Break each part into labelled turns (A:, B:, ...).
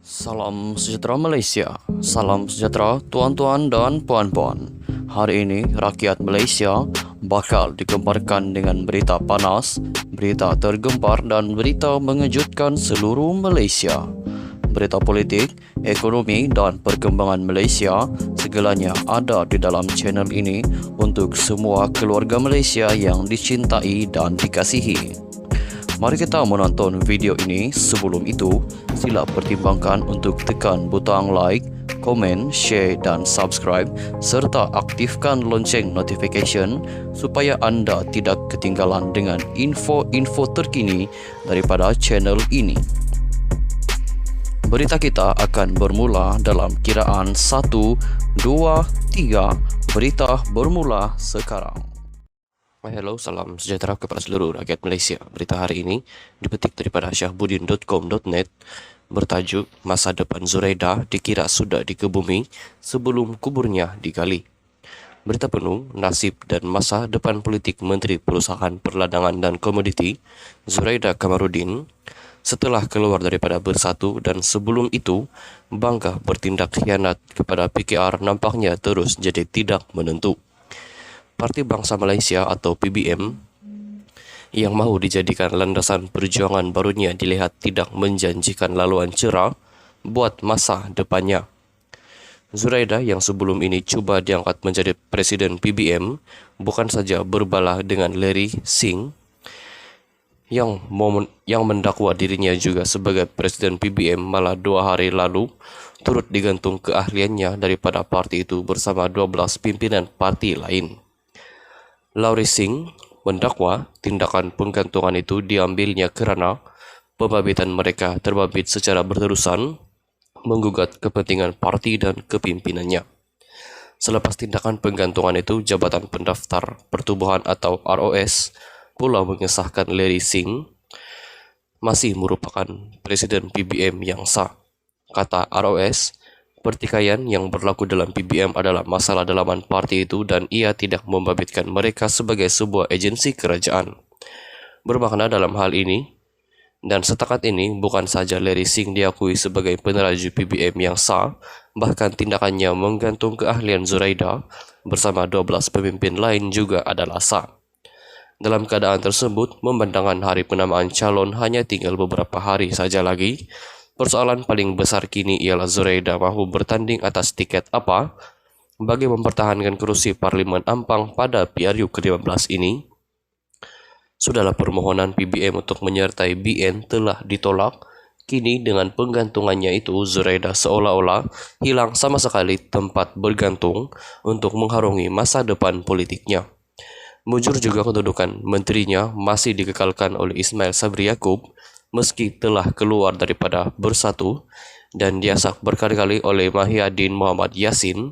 A: Salam sejahtera Malaysia. Salam sejahtera tuan-tuan dan puan-puan. Hari ini rakyat Malaysia bakal digemparkan dengan berita panas, berita tergempar dan berita mengejutkan seluruh Malaysia. Berita politik, ekonomi dan perkembangan Malaysia segalanya ada di dalam channel ini untuk semua keluarga Malaysia yang dicintai dan dikasihi. Mari kita menonton video ini. Sebelum itu, sila pertimbangkan untuk tekan butang like, komen, share dan subscribe serta aktifkan lonceng notification supaya anda tidak ketinggalan dengan info-info terkini daripada channel ini. Berita kita akan bermula dalam kiraan 1, 2, 3. Berita bermula sekarang. Hello, salam sejahtera kepada seluruh rakyat Malaysia. Berita hari ini dipetik daripada syahbudin.com.net bertajuk Masa Depan Zuraida dikira sudah dikebumi sebelum kuburnya digali. Berita penuh nasib dan masa depan politik Menteri Perusahaan Perladangan dan Komoditi Zuraida Kamarudin setelah keluar daripada Bersatu dan sebelum itu bangga bertindak khianat kepada PKR nampaknya terus jadi tidak menentu. Parti Bangsa Malaysia atau PBM yang mahu dijadikan landasan perjuangan barunya dilihat tidak menjanjikan laluan cerah buat masa depannya. Zuraida yang sebelum ini cuba diangkat menjadi Presiden PBM bukan saja berbalah dengan Larry Singh yang mendakwa dirinya juga sebagai Presiden PBM, malah 2 hari lalu turut digantung keahliannya daripada parti itu bersama 12 pimpinan parti lain. Larry Singh mendakwa tindakan penggantungan itu diambilnya kerana pembabitan mereka terbabit secara berterusan menggugat kepentingan parti dan kepimpinannya. Selepas tindakan penggantungan itu, Jabatan Pendaftar Pertubuhan atau ROS pula mengesahkan Larry Singh masih merupakan Presiden PBM yang sah. Kata ROS, pertikaian yang berlaku dalam PBM adalah masalah dalaman parti itu dan ia tidak membabitkan mereka sebagai sebuah agensi kerajaan. Bermakna dalam hal ini, dan setakat ini bukan saja Larry Singh diakui sebagai peneraju PBM yang sah, bahkan tindakannya menggantung keahlian Zuraida bersama 12 pemimpin lain juga adalah sah. Dalam keadaan tersebut, memandangkan hari penamaan calon hanya tinggal beberapa hari saja lagi, persoalan paling besar kini ialah Zuraida mahu bertanding atas tiket apa bagi mempertahankan kerusi Parlimen Ampang pada PRU ke-15 ini. Sudahlah permohonan PBM untuk menyertai BN telah ditolak. Kini dengan penggantungannya itu Zuraida seolah-olah hilang sama sekali tempat bergantung untuk mengharungi masa depan politiknya. Mujur juga kedudukan menterinya masih dikekalkan oleh Ismail Sabri Yaakob meski telah keluar daripada Bersatu dan diasak berkali-kali oleh Mahyadin Muhammad Yassin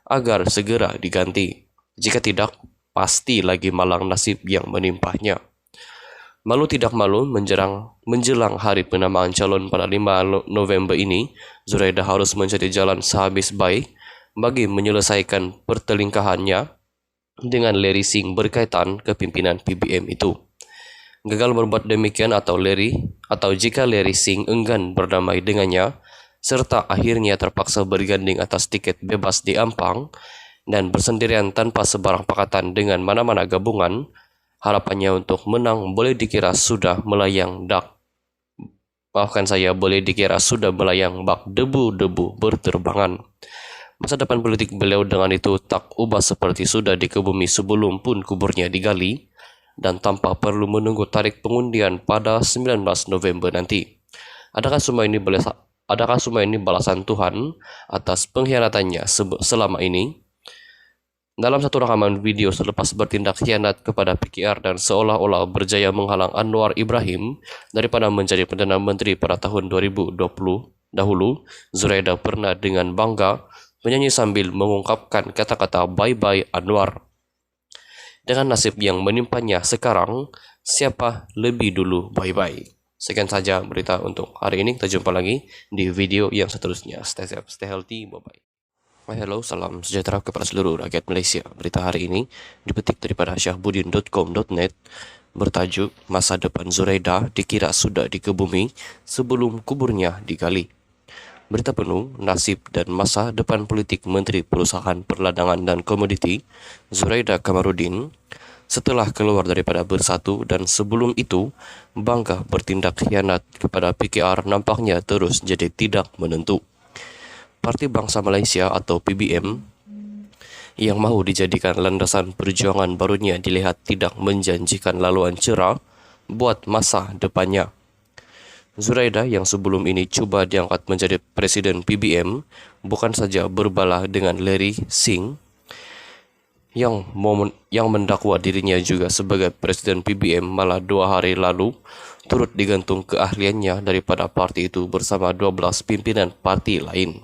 A: agar segera diganti. Jika tidak, pasti lagi malang nasib yang menimpahnya. Malu tidak malu menjelang hari penamaan calon pada 5 November ini, Zuraida harus mencari jalan sehabis baik bagi menyelesaikan pertelingkahannya dengan Larry Singh berkaitan kepimpinan PBM itu. Gagal berbuat demikian atau jika Larry Singh enggan berdamai dengannya, serta akhirnya terpaksa berganding atas tiket bebas di Ampang dan bersendirian tanpa sebarang pakatan dengan mana-mana gabungan, harapannya untuk menang boleh dikira sudah melayang bak debu-debu berterbangan. Masa depan politik beliau dengan itu tak ubah seperti sudah dikebumi sebelum pun kuburnya digali, dan tanpa perlu menunggu tarik pengundian pada 19 November nanti. Adakah semua ini balasan Tuhan atas pengkhianatannya selama ini? Dalam satu rekaman video selepas bertindak khianat kepada PKR dan seolah-olah berjaya menghalang Anwar Ibrahim daripada menjadi Perdana Menteri pada tahun 2020 dahulu, Zuraida pernah dengan bangga menyanyi sambil mengungkapkan kata-kata bye-bye Anwar. Dengan nasib yang menimpanya sekarang, siapa lebih dulu bye-bye? Sekian saja berita untuk hari ini. Kita jumpa lagi di video yang seterusnya. Stay safe, stay healthy, bye-bye. Hello, salam sejahtera kepada seluruh rakyat Malaysia. Berita hari ini dipetik daripada syahbudin.com.net bertajuk Masa Depan Zuraida dikira sudah dikebumi sebelum kuburnya digali. Berita penuh nasib dan masa depan politik Menteri Perusahaan Perdagangan dan Komoditi Zuraida Kamarudin setelah keluar daripada Bersatu dan sebelum itu bangga bertindak khianat kepada PKR nampaknya terus jadi tidak menentu. Parti Bangsa Malaysia atau PBM yang mahu dijadikan landasan perjuangan barunya dilihat tidak menjanjikan laluan cerah buat masa depannya. Zuraida yang sebelum ini cuba diangkat menjadi Presiden PBM bukan saja berbalah dengan Larry Singh yang mendakwa dirinya juga sebagai Presiden PBM, malah 2 hari lalu turut digantung keahliannya daripada parti itu bersama 12 pimpinan parti lain.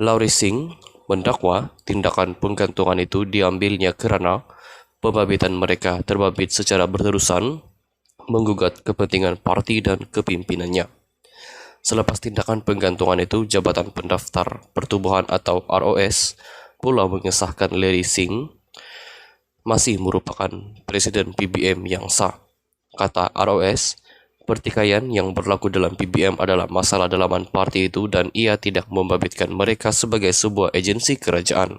A: Larry Singh mendakwa tindakan penggantungan itu diambilnya kerana pembabitan mereka terbabit secara berterusan menggugat kepentingan parti dan kepimpinannya. Selepas tindakan penggantungan itu, Jabatan Pendaftar Pertubuhan atau ROS pula mengesahkan Larry Singh masih merupakan Presiden PBM yang sah. Kata ROS, pertikaian yang berlaku dalam PBM adalah masalah dalaman parti itu dan ia tidak membabitkan mereka sebagai sebuah agensi kerajaan.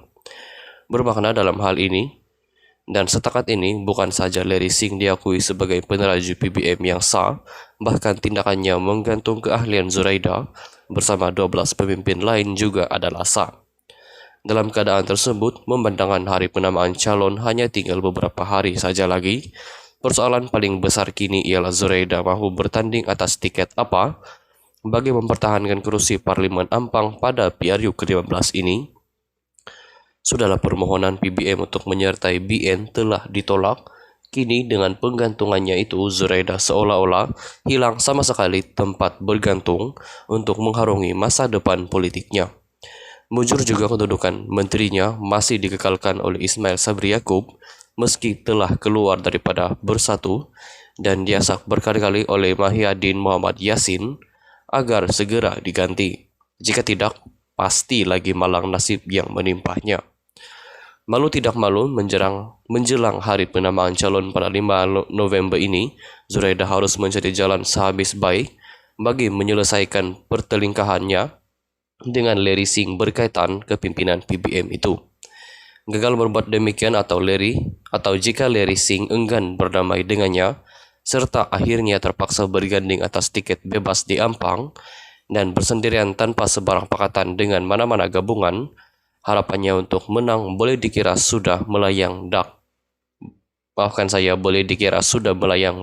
A: Bermakna dalam hal ini, dan setakat ini bukan saja Larry Singh diakui sebagai peneraju PBM yang sah, bahkan tindakannya menggantung keahlian Zuraida bersama 12 pemimpin lain juga adalah sah. Dalam keadaan tersebut, memandangkan hari penamaan calon hanya tinggal beberapa hari saja lagi, persoalan paling besar kini ialah Zuraida mahu bertanding atas tiket apa bagi mempertahankan kursi Parlimen Ampang pada PRU ke-15 ini. Sudahlah permohonan PBM untuk menyertai BN telah ditolak, kini dengan penggantungannya itu Zuraida seolah-olah hilang sama sekali tempat bergantung untuk mengharungi masa depan politiknya. Mujur juga kedudukan menterinya masih dikekalkan oleh Ismail Sabri Yaakob meski telah keluar daripada Bersatu dan diasak berkali-kali oleh Mahyadin Muhammad Yassin agar segera diganti. Jika tidak, pasti lagi malang nasib yang menimpahnya. Malu tidak malu menjelang hari penamaan calon pada 5 November ini, Zuraida harus mencari jalan sehabis baik bagi menyelesaikan pertelingkahannya dengan Larry Singh berkaitan kepimpinan PBM itu. Gagal berbuat demikian atau jika Larry Singh enggan berdamai dengannya, serta akhirnya terpaksa berganding atas tiket bebas di Ampang dan bersendirian tanpa sebarang pakatan dengan mana-mana gabungan, harapannya untuk menang boleh dikira sudah melayang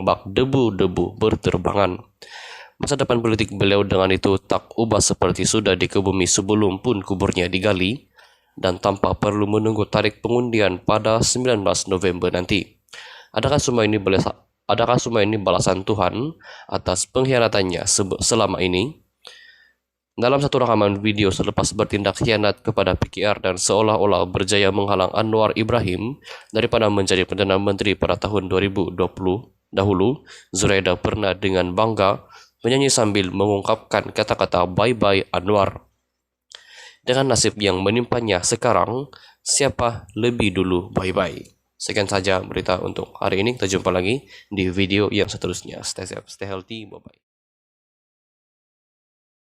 A: bak debu-debu berterbangan. Masa depan politik beliau dengan itu tak ubah seperti sudah dikebumi sebelum pun kuburnya digali dan tanpa perlu menunggu tarik pengundian pada 19 November nanti. Adakah semua ini balasan Tuhan atas pengkhianatannya selama ini? Dalam satu rekaman video selepas bertindak khianat kepada PKR dan seolah-olah berjaya menghalang Anwar Ibrahim daripada menjadi Perdana Menteri pada tahun 2020 dahulu, Zuraida pernah dengan bangga menyanyi sambil mengungkapkan kata-kata bye-bye Anwar. Dengan nasib yang menimpanya sekarang, siapa lebih dulu bye-bye? Sekian saja berita untuk hari ini. Kita jumpa lagi di video yang seterusnya. Stay safe, stay healthy, bye-bye.